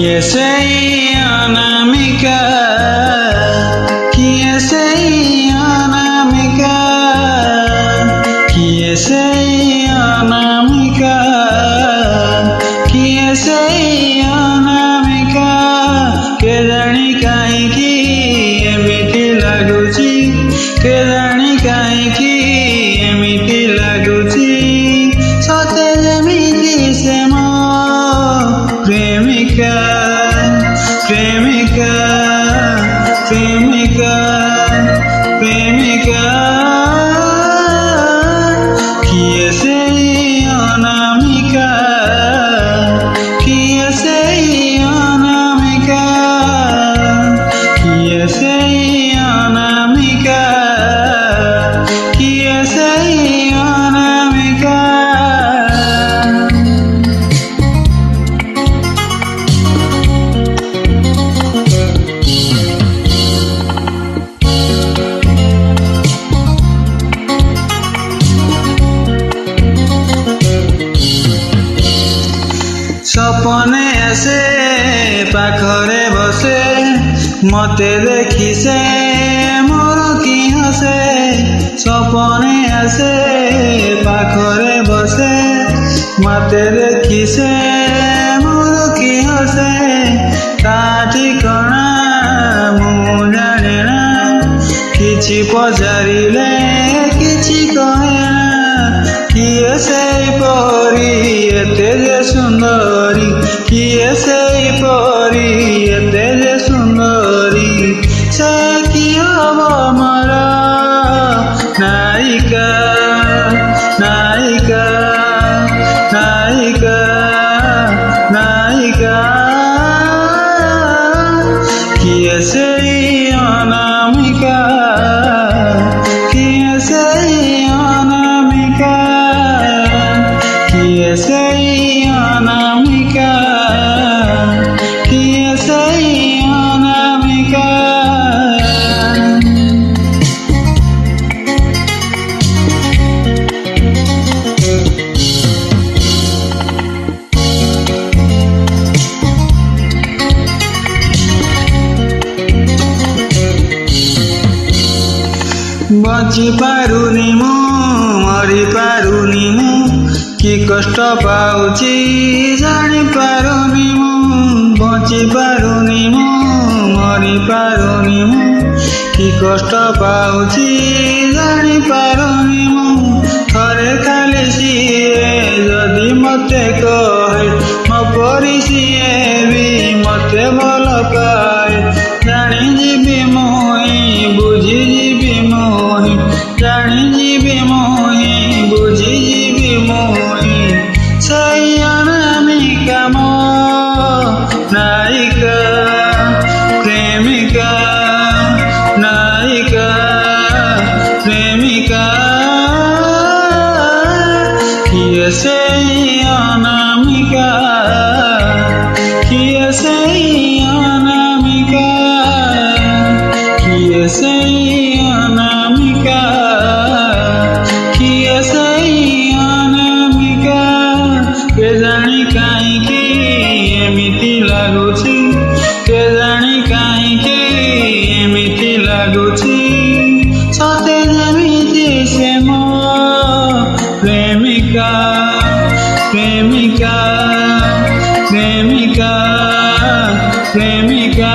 କିଏ ସେଇ ଅନାମିକା, କିଏ ସେଇ ଅନାମିକା, କିଏ ସେଇ ଅନାମିକା, କିଏ ସେଇ ଅନାମିକା। କେଜାଣି କାହିଁକି ଏମିତି ଲାଗୁଛି, କେଜାଣି କାହିଁକି ଏମିତି ଲାଗୁଛି, ସତେ ଯେମିତି ସେ ମୋ ପ୍ରେମିକା, ପ୍ରେମିକା, ପ୍ରେମିକା, ପ୍ରେମିକା। କିଏ ସେଇ ଅନାମିକା, କିଏ ସେଇ ଅନାମିକା, କିଏ ସେଇ ଅନାମିକା, କିଏ ସେଇ ଅନାମିକା। সপনে আসে পাখরে বসে, মতে দেখি সে মোর কি হাসে। সপনে আসে পাখরে বসে, মতে দেখি সে মোর কি হাসে। তা ঠিকনা ମୁଁ ଜାଣେ ନା, କିଛି ପଚାରିଲେ କିଛି କହେ ନା। କିଏ ସେଇ ପରି ଏତେ ଯେ ସୁନ୍ଦରୀ, କିଏ ସେଇ ପରି ଏତେ ଯେ ସୁନ୍ଦରୀ। ସେ କି ହବ ମୋର ନାୟିକା, ନାୟିକା, ନାୟିକା, ନାୟିକା। କିଏ ସେଇ ଅନାମିକା, କିଏ ସେଇ ଅନାମିକା, କିଏ ସେଇ ଅନାମିକା, କିଏ ସେଇ ଅନାମିକା। ବଞ୍ଚି ପାରୁନି ମୁଁ, ମରି ପାରୁନି ମୁଁ, କି କଷ୍ଟ ପାଉଛି ଜାଣି ପାରୁନି ମୁଁ। ବଞ୍ଚି ପାରୁନି ମୁଁ, ମରି ପାରୁନି ମୁଁ, କି କଷ୍ଟ ପାଉଛି ଜାଣି ପାରୁନି ମୁଁ। ଥରେ ଖାଲି ସିଏ ଯଦି ମତେ କହେ, ମୋ ପରି ସିଏ ବି ମତେ ଭଲ ପାଏ। ଜାଣିଯିବି ମୁହିଁ, ବୁଝିଯିବି ମୁହିଁ, ଜାଣିଯିବି ମୁହିଁ, ବୁଝିଯିବି ମୁହିଁ। ସେଇ ଅନାମିକା ମୋ ନାୟିକା, ପ୍ରେମିକା, ନାୟିକା, ପ୍ରେମିକା। କିଏ ସେଇ ଅନାମିକା, କିଏ ସେଇ ଅନାମିକା, କିଏ ସେଇ ଅନାମିକା, କିଏ ସେଇ ଅନାମିକା। କେଜାଣି କାହିଁକି ଏମିତି ଲାଗୁଛି, କେଜାଣି କାହିଁକି ଏମିତି ଲାଗୁଛି, ସତେ ଯେମିତି ସେ ମୋ ପ୍ରେମିକା, ପ୍ରେମିକା, ପ୍ରେମିକା, ପ୍ରେମିକା।